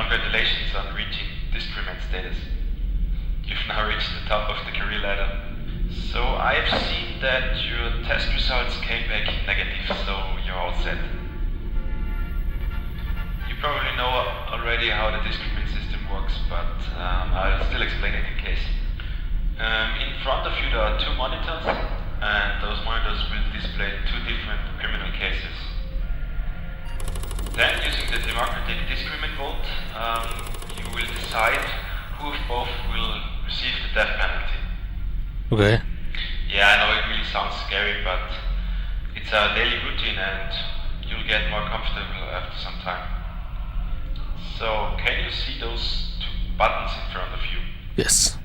Congratulations on reaching Discrimen status. You've now reached the top of the career ladder. So I've seen that your test results came back negative, so you're all set. You probably know already how the Discrimen system works, but I'll still explain it in case. In front of you there are two monitors, and those monitors will display two different criminal cases. Then, using the democratic Discrimen vote, you will decide who of both will receive the death penalty. Okay. Yeah, I know it really sounds scary, but it's a daily routine and you'll get more comfortable after some time. So, can you see those two buttons in front of you? Yes.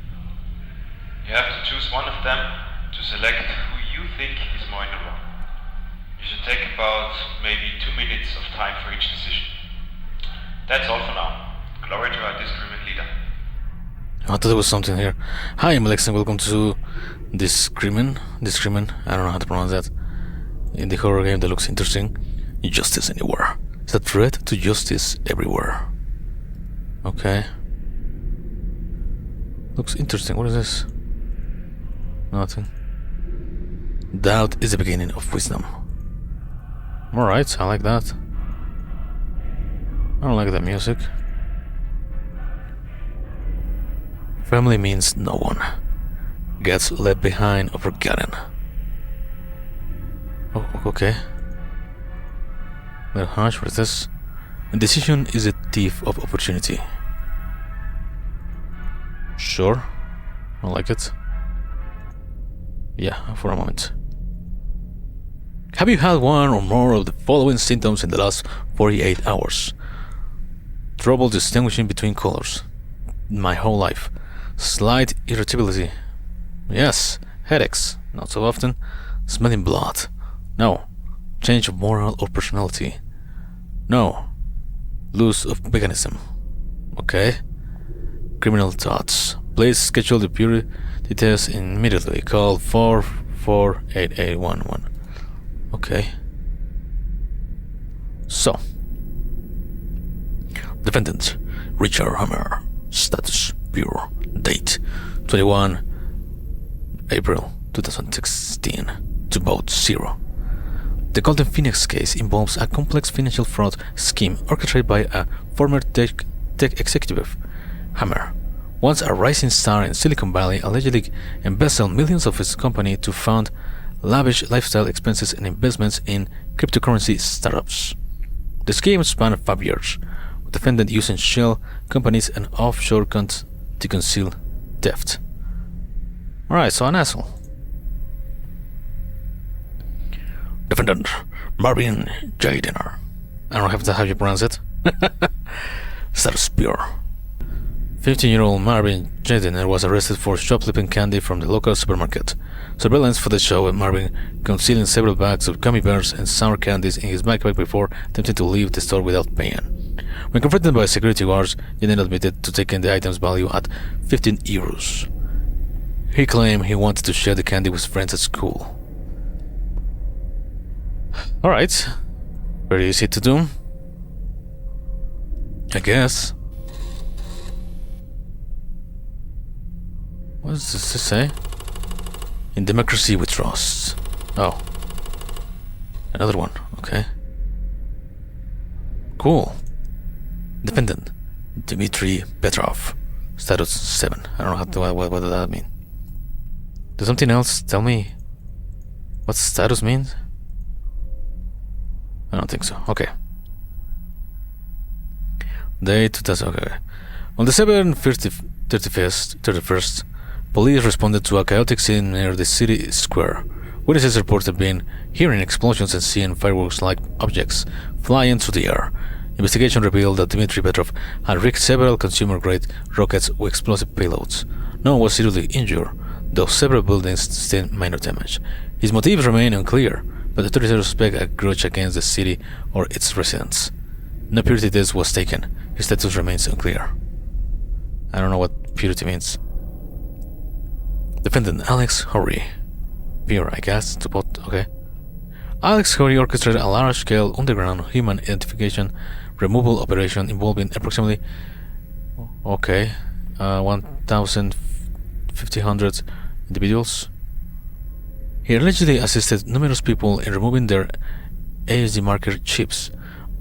You have to choose one of them to select who you think is more in the wrong. You should take about maybe 2 minutes of time for each decision. That's all for now. Glory to our Discrimen leader. I thought there was something here. Hi, I'm Alex and welcome to Discrimen, I don't know how to pronounce that. In the horror game that looks interesting. Justice anywhere. Is that threat to justice everywhere? Okay. Looks interesting. What is this? Nothing. Doubt is the beginning of wisdom. Alright, I like that. I don't like that music. Family means no one gets left behind or forgotten. Oh, okay. Little harsh, what is this? Indecision is a thief of opportunity. Sure. I like it. Yeah, for a moment. Have you had one or more of the following symptoms in the last 48 hours? Trouble distinguishing between colors. My whole life. Slight irritability. Yes. Headaches. Not so often. Smelling blood. No. Change of moral or personality. No. Loss of mechanism. Okay. Criminal thoughts. Please schedule the purity test immediately. Call 448811. Okay. So. Defendant Richard Hammer. Status Bureau. Date 21 April 2016. To vote 0. The Golden Phoenix case involves a complex financial fraud scheme orchestrated by a former tech executive, Hammer. Once a rising star in Silicon Valley, allegedly embezzled millions of his company to fund lavish lifestyle expenses and investments in cryptocurrency startups. The scheme spanned 5 years, with the defendant using shell companies and offshore accounts to conceal theft. Alright, so an asshole. Defendant Marvin Jadiner. I don't have to have you pronounce it. Status pure. 15-year-old Marvin Jadiner was arrested for shoplifting candy from the local supermarket. Surveillance footage showed Marvin concealing several bags of gummy bears and sour candies in his backpack before attempting to leave the store without paying. When confronted by security guards, Jadiner admitted to taking the item's value at 15 euros. He claimed he wanted to share the candy with friends at school. Alright. Very easy to do, I guess. What does this say? In democracy we trust. Oh. Another one, okay. Cool. Defendant Dmitry Petrov. Status 7. I don't know how to, what does that mean? Does something else tell me what status means? I don't think so. Okay. Day 2000. Okay. On December 31st, police responded to a chaotic scene near the city square. Witnesses reported hearing explosions and seeing fireworks-like objects flying through the air. Investigation revealed that Dmitry Petrov had rigged several consumer-grade rockets with explosive payloads. No one was seriously injured, though several buildings sustained minor damage. His motives remain unclear, but authorities suspect a grudge against the city or its residents. No purity test was taken. His status remains unclear. I don't know what purity means. Defendant Alex Horry. Pure, I guess, to vote, okay. Alex Horry orchestrated a large-scale underground human identification removal operation involving approximately 1,500 individuals. He allegedly assisted numerous people in removing their ASD marker chips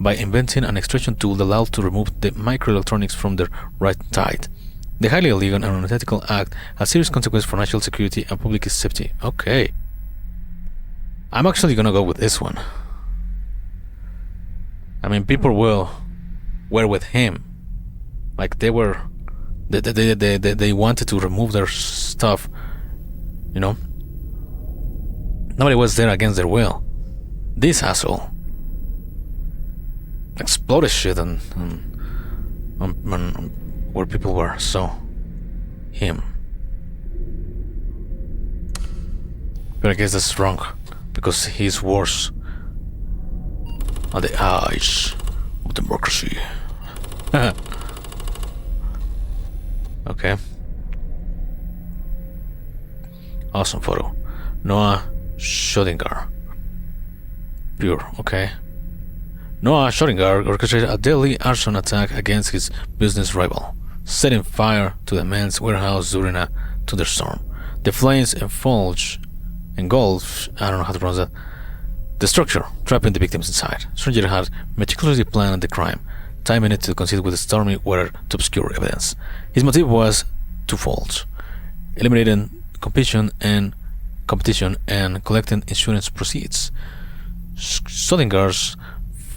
by inventing an extraction tool that allowed to remove the microelectronics from their right thigh. The highly illegal and unethical act has serious consequences for national security and public safety. Okay. I'm actually gonna go with this one. I mean, people were with him. Like, they wanted to remove their stuff, you know? Nobody was there against their will. This asshole exploded shit on where people were, so him. But I guess that's wrong, because he's worse on the eyes of democracy. Okay. Awesome photo. Noah Schrodinger. Pure, okay. Noah Schrodinger orchestrated a deadly arson attack against his business rival, setting fire to the man's warehouse during a thunderstorm. The flames engulfed, I don't know how to pronounce that, the structure, trapping the victims inside. Schrodinger had meticulously planned the crime, timing it to coincide with stormy weather to obscure evidence. His motive was twofold: eliminating competition and collecting insurance proceeds. Schrödinger's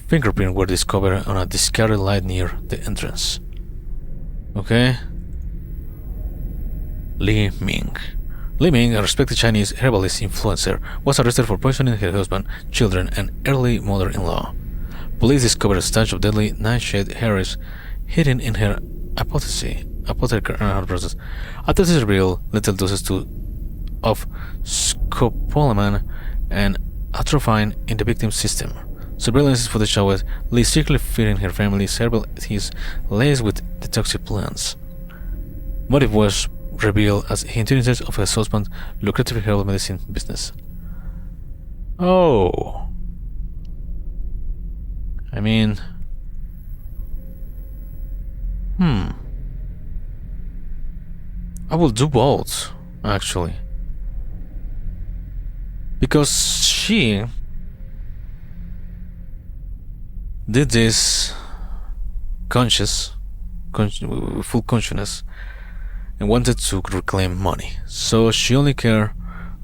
fingerprints were discovered on a discarded light near the entrance. Okay. Li Ming. Li Ming, a respected Chinese herbalist influencer, was arrested for poisoning her husband, children, and early mother-in-law. Police discovered a stash of deadly nightshade hairs hidden in her apothecary process. Autopsies revealed little doses of scopolamine and atropine in the victim's system. Surveillance footage showed Lee secretly feeding her family's herbal teas laced with the toxic plants. Motive was revealed as he inherited of his husband's lucrative herbal medicine business. Oh. I mean... I will do both, actually. Because she did this full consciousness, and wanted to reclaim money. So she only cared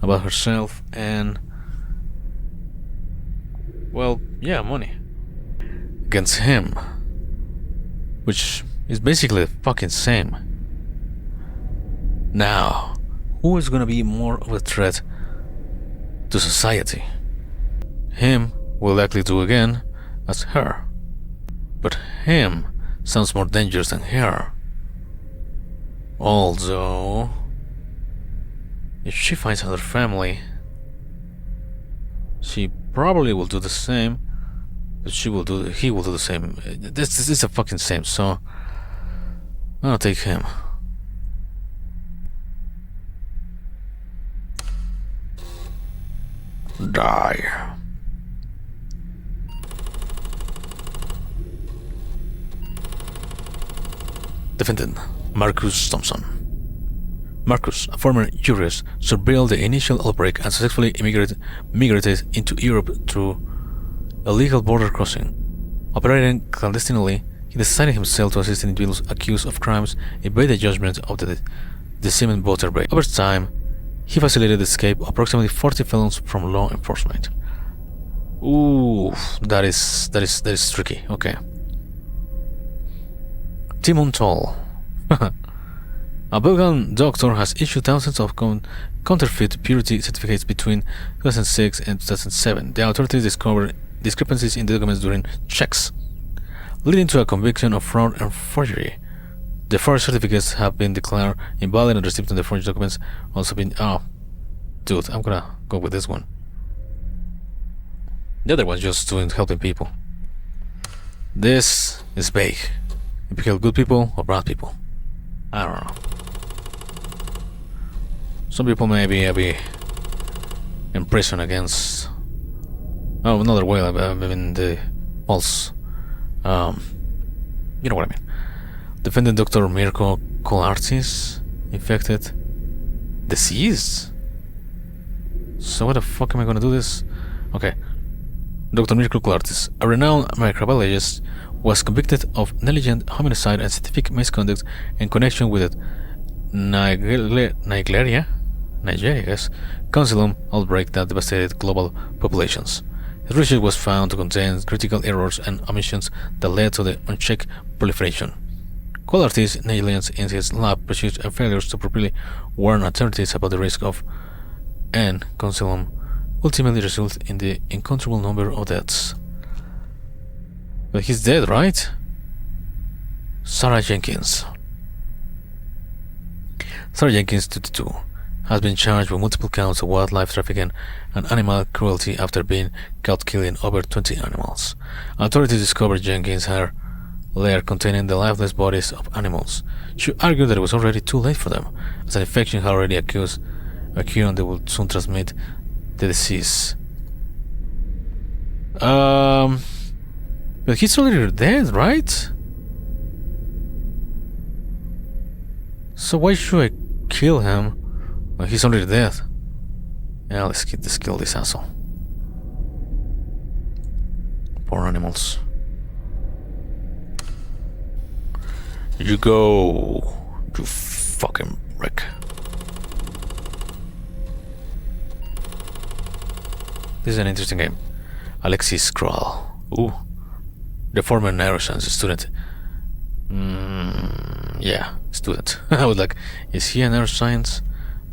about herself and, well, yeah, money. Against him, which is basically the fucking same. Now, who is gonna be more of a threat to society? Him will likely do again as her, but him sounds more dangerous than her. Although, if she finds another family, she probably will do the same, but he will do the same. This is a fucking same, so I'll take him. Die. Defendant Marcus Thompson. Marcus, a former jurist, surveilled the initial outbreak and successfully migrated into Europe through illegal border crossing. Operating clandestinely, he decided himself to assist individuals accused of crimes evade the judgment of the Discrimen voter base. Over time, he facilitated the escape of approximately 40 felons from law enforcement. Ooh, that is tricky. Okay. Timon Toll. A Belgian doctor has issued thousands of counterfeit purity certificates between 2006 and 2007. The authorities discovered discrepancies in the documents during checks, leading to a conviction of fraud and forgery. The forged certificates have been declared invalid and received, and the forged documents also been... Oh, dude, I'm gonna go with this one. The other one's just helping people. This is vague. If you kill good people or bad people, I don't know. Some people may be in prison against... Oh, another way, I mean the false You know what I mean. Defendant Dr. Mirko Kolartis infected. Deceased? So what the fuck am I gonna do this? Okay. Dr. Mirko Kolartis, a renowned microbiologist, was convicted of negligent homicide and scientific misconduct in connection with the Nigeria, I guess, consular outbreak that devastated global populations. His research was found to contain critical errors and omissions that led to the unchecked proliferation. Kolartis' negligence in his lab pursuits and failures to properly warn authorities about the risk of and consular ultimately resulted in the incontrollable number of deaths. But he's dead, right? Sarah Jenkins. Sarah Jenkins, 22, has been charged with multiple counts of wildlife trafficking and animal cruelty after being caught killing over 20 animals. Authorities discovered Jenkins' hair layer containing the lifeless bodies of animals. She argued that it was already too late for them, as an infection had already occurred and they would soon transmit the disease. But he's already dead, right? So why should I kill him when he's already dead? Yeah, let's kill this asshole. Poor animals. You go, you fucking wreck. This is an interesting game. Alexis Kral. Ooh. The former neuroscience student. Yeah, student. I was like, is he a neuroscience?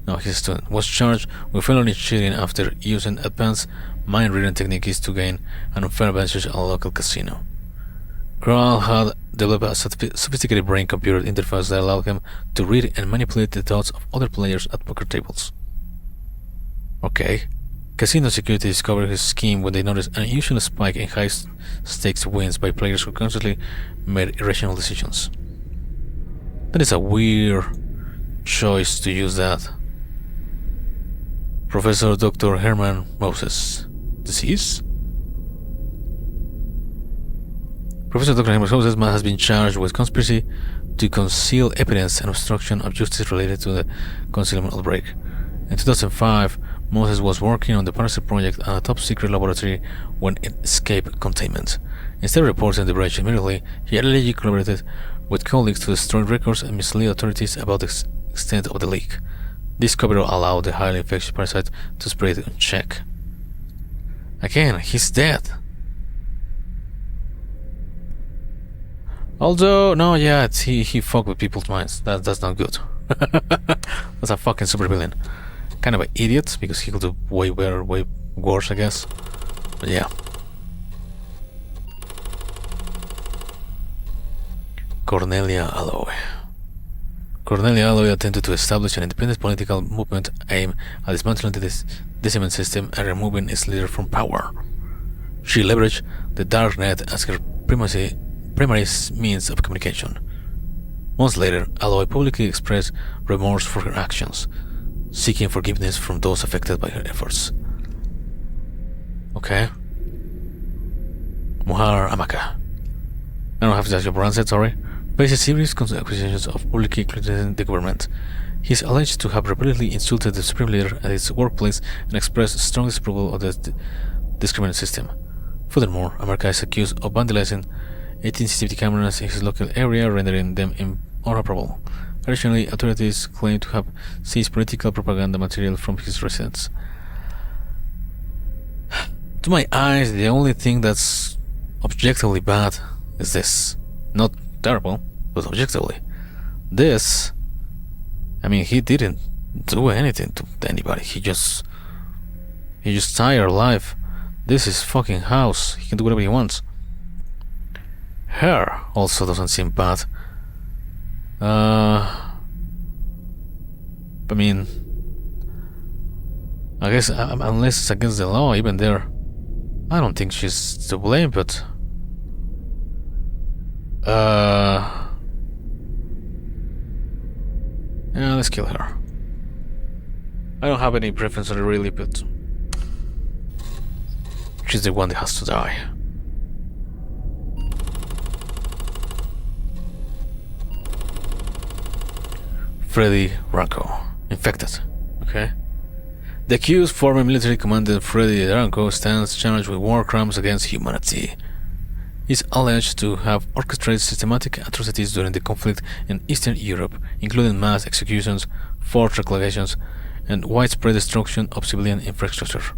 No, he's a student. Was charged with felony cheating after using advanced mind reading techniques to gain an unfair advantage at a local casino. Kral had developed a sophisticated brain computer interface that allowed him to read and manipulate the thoughts of other players at poker tables. Okay. Casino security discovered his scheme when they noticed an unusual spike in high-stakes wins by players who constantly made irrational decisions. That is a weird choice to use that. Professor Dr. Herman Moses. Disease? Professor Dr. Herman Moses has been charged with conspiracy to conceal evidence and obstruction of justice related to the concealment outbreak. In 2005, Moses was working on the Paracel project at a top-secret laboratory when it escaped containment. Instead of reporting the breach immediately, he allegedly collaborated with colleagues to destroy records and mislead authorities about the extent of the leak. This cover allowed the highly infectious parasite to spread unchecked. Again, he's dead. Although, no, yeah, he fucked with people's minds. That's not good. That's a fucking supervillain. Kind of an idiot, because he could do way better, way worse, I guess. But yeah. Cornelia Alloy. Cornelia Alloy attempted to establish an independent political movement aimed at dismantling the Discrimen system and removing its leader from power. She leveraged the dark net as her primary means of communication. Months later, Alloy publicly expressed remorse for her actions, seeking forgiveness from those affected by her efforts. Okay. Muhar Amaka. I don't have to ask your pronounce it, sorry. Faces serious accusations of publicly criticizing the government. He is alleged to have repeatedly insulted the supreme leader at his workplace and expressed strong disapproval of the Discrimen system. Furthermore, Amaka is accused of vandalizing 18 CCTV cameras in his local area, rendering them inoperable. Additionally, authorities claim to have seized political propaganda material from his residence. To my eyes, the only thing that's objectively bad is this. Not terrible, but objectively. This, I mean, he didn't do anything to anybody. He just tired her life. This is fucking house. He can do whatever he wants. Her also doesn't seem bad. I mean, I guess unless it's against the law, even there, I don't think she's to blame, but yeah, let's kill her. I don't have any preference on her really, but she's the one that has to die. Freddy Ranko. Infected. Okay. The accused former military commander Freddy Ranko stands charged with war crimes against humanity. He is alleged to have orchestrated systematic atrocities during the conflict in Eastern Europe, including mass executions, forced relocations, and widespread destruction of civilian infrastructure.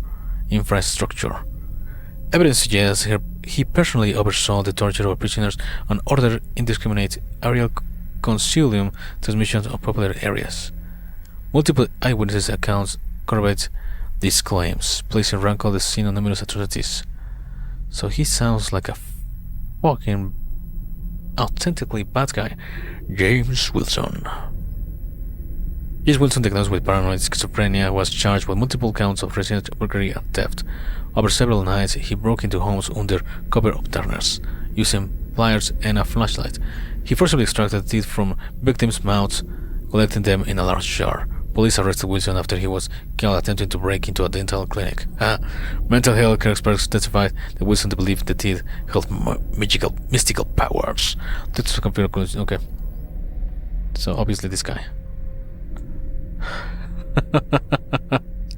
Evidence suggests he personally oversaw the torture of prisoners and ordered indiscriminate aerial concealment transmissions of popular areas. Multiple eyewitness accounts corroborate these claims, placing Ranko at the scene of numerous atrocities. So he sounds like a fucking authentically bad guy. James Wilson. James Wilson, diagnosed with paranoid schizophrenia, was charged with multiple counts of resident burglary and theft. Over several nights, he broke into homes under cover of darkness, using pliers and a flashlight. He forcibly extracted teeth from victims' mouths, collecting them in a large jar. Police arrested Wilson after he was killed attempting to break into a dental clinic. Mental health experts testified that Wilson believed the teeth held mystical powers. That's a computer conclusion. Okay. So obviously this guy.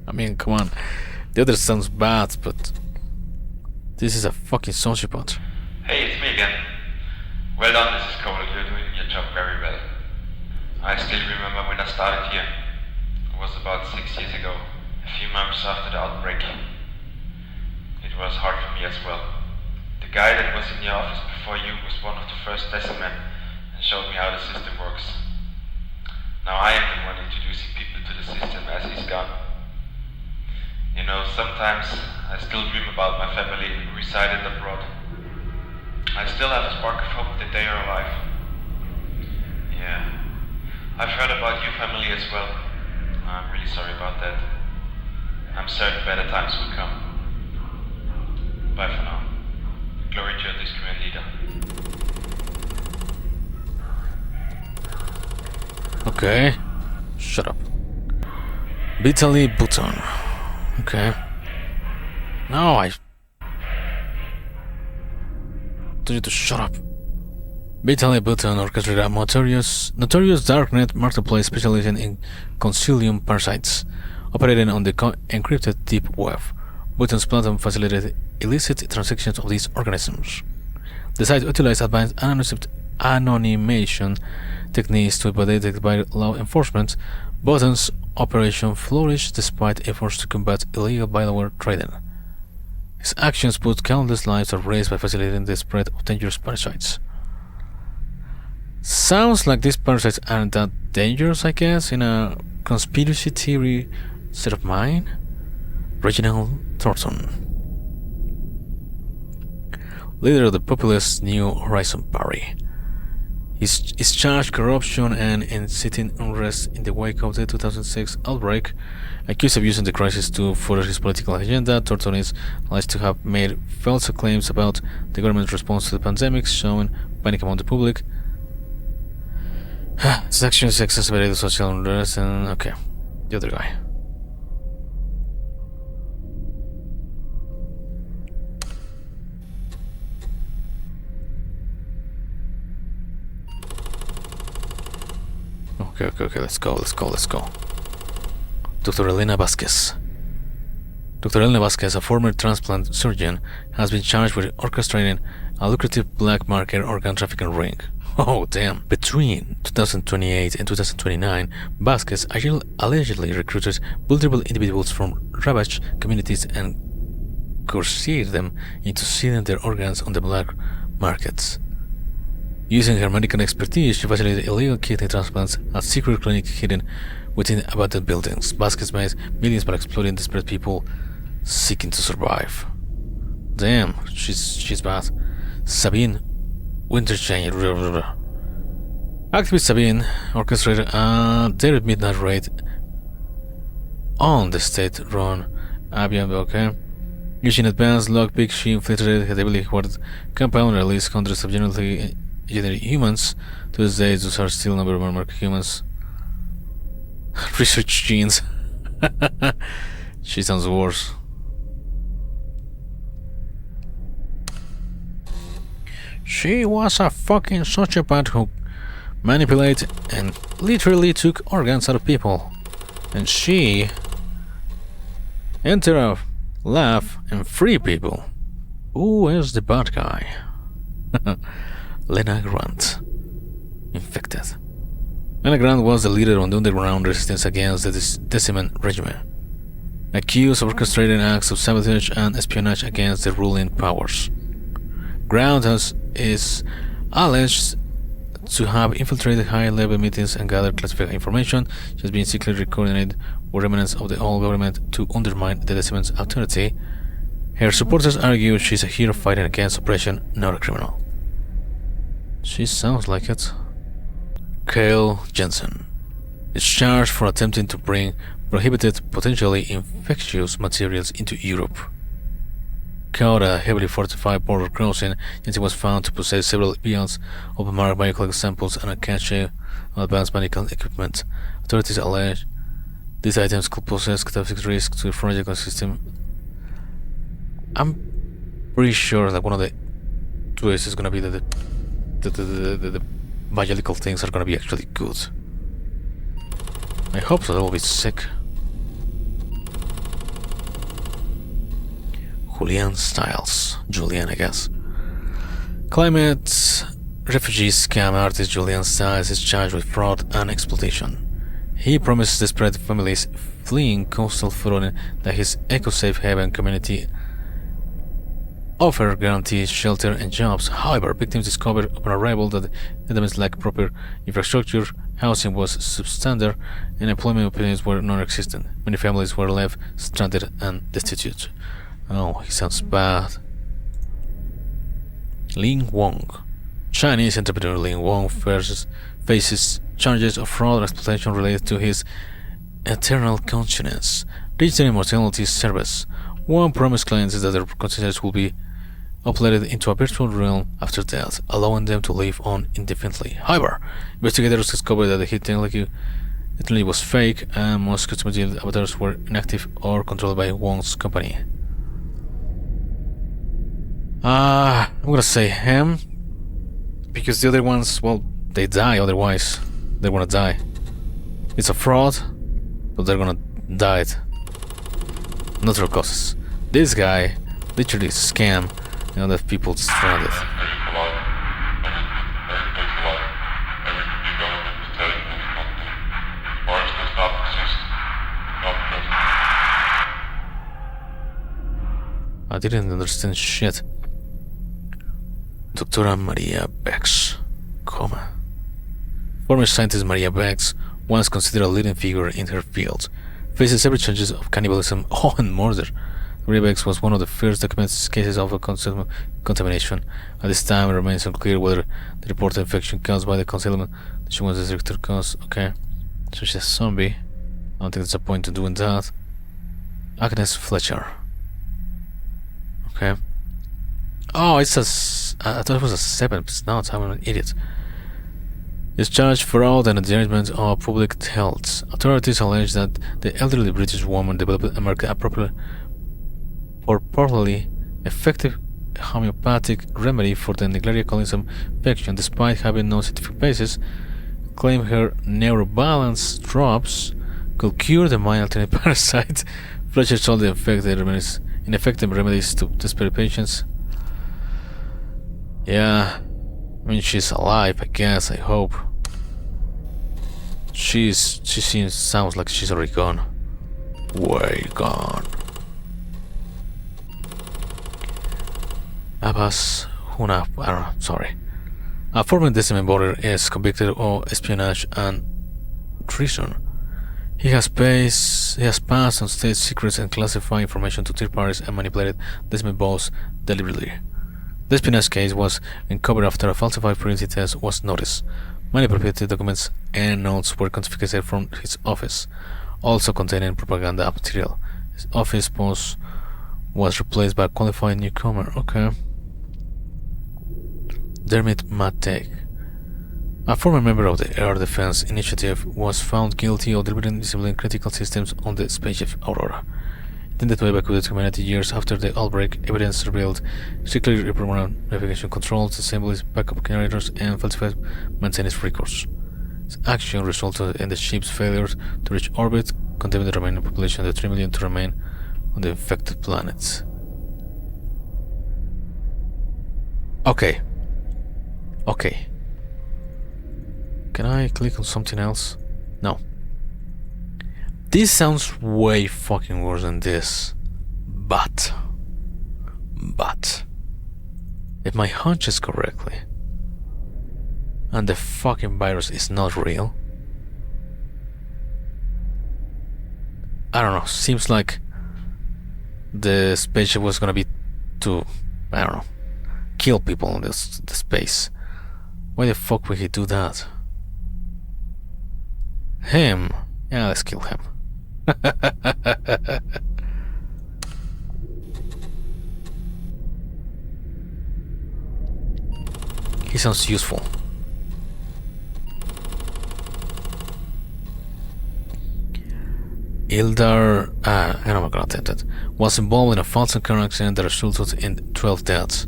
I mean, come on. The other sounds bad, but this is a fucking sociopath. Hey, it's me again. Well done, Mrs. Cole. You're doing your job very well. I still remember when I started here. It was about 6 years ago, a few months after the outbreak. It was hard for me as well. The guy that was in your office before you was one of the first specimen and showed me how the system works. Now I am the one introducing people to the system as he's gone. You know, sometimes I still dream about my family who resided abroad. I still have a spark of hope that they are alive. Yeah, I've heard about your family as well. I'm really sorry about that. I'm certain better times will come. Bye for now. Glory to your Discrimen leader. Okay. Shut up. Vitaly Buton. Okay. No, I told you to shut up. Vitaly Buton orchestrated a notorious darknet marketplace specializing in concealium parasites, operating on the encrypted deep web. Buton's platform facilitated illicit transactions of these organisms. The site utilized advanced anonymation techniques to be detected by law enforcement. Buton's operation flourished despite efforts to combat illegal bioware trading. His actions put countless lives at risk by facilitating the spread of dangerous parasites. Sounds like these parasites aren't that dangerous, I guess, in a conspiracy theory set of mine. Reginald Thornton, leader of the populist New Horizon Party, is charged corruption and inciting unrest in the wake of the 2006 outbreak. Accused of using the crisis to further his political agenda, Thornton is alleged to have made false claims about the government's response to the pandemic, showing panic among the public. His actions exacerbated social unrest and... okay, the other guy. Okay, let's go. Dr. Elena Vasquez. Dr. Elena Vasquez, a former transplant surgeon, has been charged with orchestrating a lucrative black market organ trafficking ring. Oh, damn. Between 2028 and 2029, Vasquez allegedly recruited vulnerable individuals from ravaged communities and coerced them into selling their organs on the black markets. Using her medical expertise, she facilitated illegal kidney transplants at secret clinics hidden within abandoned buildings. Vasquez made millions by exploiting desperate people seeking to survive. Damn, she's bad. Sabine Winterchain. Activist Sabine orchestrated a dared midnight raid on the state-run Avian, okay? Using advanced lockpick, she infiltrated a heavily guarded compound and released hundreds of genetically engineered humans. To this day, those are still number one mark humans. Research genes. She sounds worse. She was a fucking sociopath who manipulate, and literally took organs out of people. And she enter, laugh, and free people. Who is the bad guy? Lena Grant. Infected. Lena Grant was the leader of the underground resistance against the Discrimen regime, accused of orchestrating acts of sabotage and espionage against the ruling powers. Grant is alleged to have infiltrated high-level meetings and gathered classified information. She has been secretly coordinated with remnants of the old government to undermine the Discrimen's authority. Her supporters argue she's a hero fighting against oppression, not a criminal. She sounds like it. Kyle Jensen is charged for attempting to bring prohibited, potentially infectious materials into Europe. Caught at a heavily fortified border crossing, Jensen was found to possess several vials of marked biological samples and a cache of advanced medical equipment. Authorities allege these items could pose catastrophic risk to the forensic system. I'm pretty sure that one of the twists is gonna be that the biological things are gonna be actually good. I hope so. That will be sick. Julian, I guess. Climate refugee scam artist Julian Stiles is charged with fraud and exploitation. He promises desperate families fleeing coastal flooding that his eco-safe haven community offer guaranteed shelter and jobs. However, victims discovered upon arrival that the elements lacked proper infrastructure, housing was substandard, and employment opportunities were non-existent. Many families were left stranded and destitute. Oh, he sounds bad. Lin Wong. Chinese entrepreneur Lin Wong faces charges of fraud and exploitation related to his eternal consciousness, digital immortality service. Wong promised clients that their consciousness will be uploaded into a virtual realm after death, allowing them to live on indefinitely. However, investigators discovered that the technology was fake and most customized avatars were inactive or controlled by Wong's company. I'm gonna say him, because the other ones, well, they die otherwise. They're gonna die. It's a fraud, but they're gonna die it. Natural causes. This guy literally scam and left people stranded. I didn't understand shit. Dr. Maria Bex, coma. Former scientist Maria Bex, once considered a leading figure in her field, faces several charges of cannibalism and murder. Maria Bex was one of the first documented cases of contamination. At this time, it remains unclear whether the reported infection caused by the concealment she was the director cause. Okay, so she's a zombie. I don't think there's a point to doing that. Agnes Fletcher. Okay. Oh, it's I thought it was a 7, but now I'm an idiot. Is charged for fraud and endangerment of public health. Authorities allege that the elderly British woman developed a market purportedly effective homeopathic remedy for the Naegleria colinsum infection, despite having no scientific basis. Claim her neurobalance drops could cure the mind-altering parasite. Fletcher told the ineffective remedies to desperate patients. Yeah, I mean, she's alive, I guess, I hope. She sounds like she's already gone. Way gone. Abbas Huna, I don't know, sorry. A former Discrimen voter is convicted of espionage and treason. He has passed on state secrets and classified information to third parties and manipulated Discrimen votes deliberately. The espionage case was uncovered after a falsified pregnancy test was noticed. Many proprietary documents and notes were confiscated from his office, also containing propaganda material. His office post was replaced by a qualified newcomer. Okay. Dermot Mattek, a former member of the Air Defense Initiative, was found guilty of deliberately disabling critical systems on the spaceship Aurora. Intended to evacuate humanity years after the outbreak, evidence revealed strictly reprogrammed navigation controls, assemblies, backup generators, and falsified maintenance records. This action resulted in the ship's failure to reach orbit, condemning the remaining population of the 3 million to remain on the infected planets. Okay. Okay. Can I click on something else? No. This sounds way fucking worse than this. But if my hunch is correctly, and the fucking virus is not real, I don't know, seems like the spaceship was gonna be to, I don't know, kill people in the space. Why the fuck would he do that? Him? Yeah, let's kill him. He sounds useful. Ildar, I'm not gonna attempt it, was involved in a fatal car accident that resulted in 12 deaths.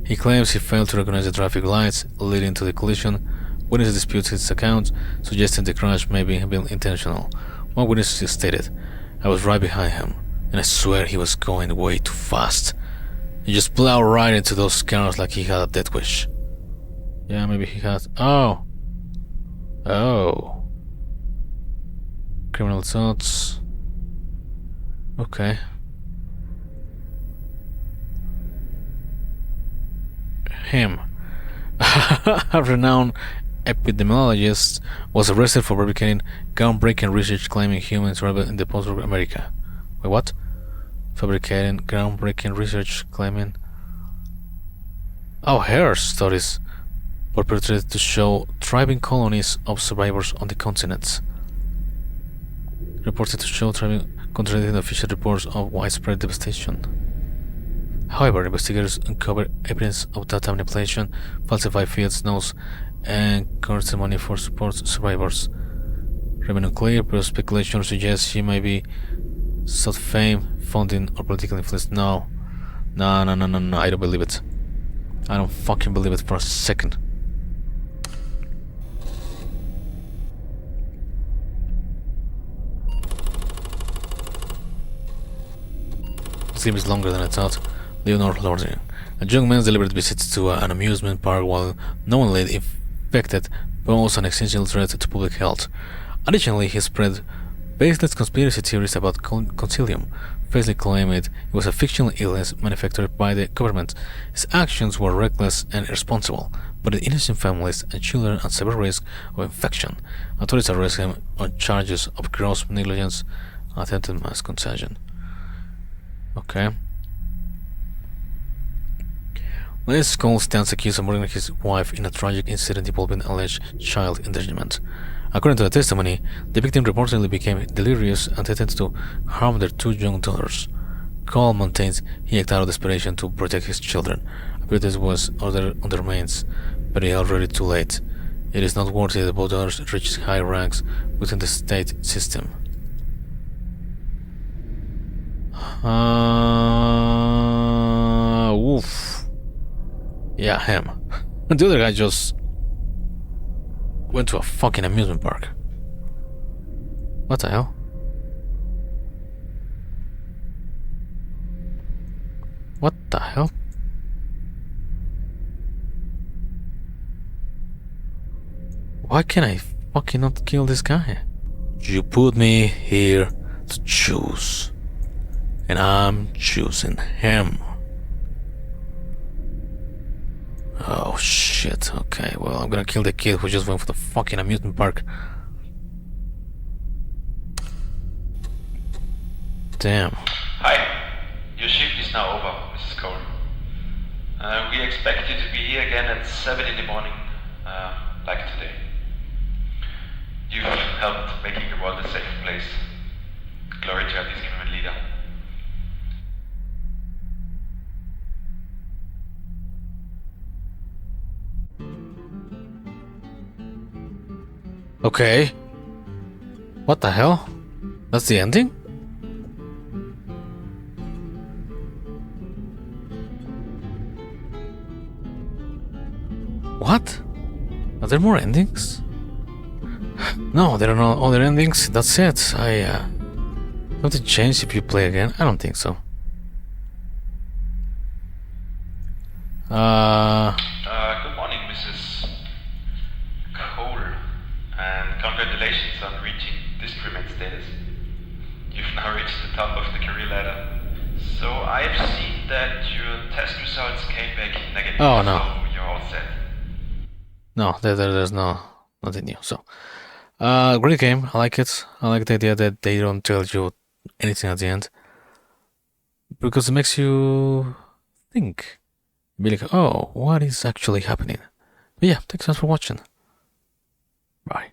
He claims he failed to recognize the traffic lights leading to the collision. Witnesses dispute his account, suggesting the crash may have been intentional. One witness stated, "I was right behind him, and I swear he was going way too fast. He just plowed right into those cars like he had a death wish." Yeah, maybe he had. Oh. Criminal thoughts. Okay. Him. A renowned epidemiologist was arrested for fabricating groundbreaking research claiming humans rebel in the post-war America. Wait, what? Fabricating groundbreaking research claiming... Oh, hair studies were perpetrated to show thriving colonies of survivors on the continents. Reported to show thriving, contradicting official reports of widespread devastation. However, investigators uncovered evidence of data manipulation, falsified field notes, and coerced money for support survivors. Remain unclear, but speculation suggests she may be sought fame, funding, or political influence. No, I don't believe it. I don't fucking believe it for a second. This game is longer than I thought. Leonard Lording. A young man's deliberate visit to an amusement park while knowingly infected poses an existential threat to public health. Additionally, he spread baseless conspiracy theories about concilium, falsely claiming it was a fictional illness manufactured by the government. His actions were reckless and irresponsible, but the innocent families and children at severe risk of infection. Authorities arrested him on charges of gross negligence and attempted mass contagion. Okay. Les Cole stands accused of murdering his wife in a tragic incident involving alleged child endangerment. According to the testimony, the victim reportedly became delirious and threatened to harm their 2 young daughters. Cole maintains he acted out of desperation to protect his children. Evidence was ordered on the remains, but it is already too late. It is not worthy that both daughters reach high ranks within the state system. Oof. Yeah, him. The other guy just went to a fucking amusement park. What the hell? What the hell? Why can't I fucking not kill this guy? You put me here to choose, and I'm choosing him. Oh shit, okay, well I'm gonna kill the kid who just went for the fucking amusement park. Damn. Hi, your shift is now over, Mrs. Cole. We expect you to be here again at 7 in the morning, like today. You've helped making the world a safer place. Glory to our Discrimen leader. Okay. What the hell? That's the ending? What? Are there more endings? No, there are no other endings. That's it. Something changed if you play again? I don't think so. Good morning, Mrs. Cole, and congratulations on reaching Discrimen status. You've now reached the top of the career ladder. So I've seen that your test results came back negative. Oh, no. So you're all set. No, there's nothing new. So, great game. I like it. I like the idea that they don't tell you anything at the end, because it makes you think. Be like, oh, what is actually happening? But yeah, thanks so much for watching. Bye.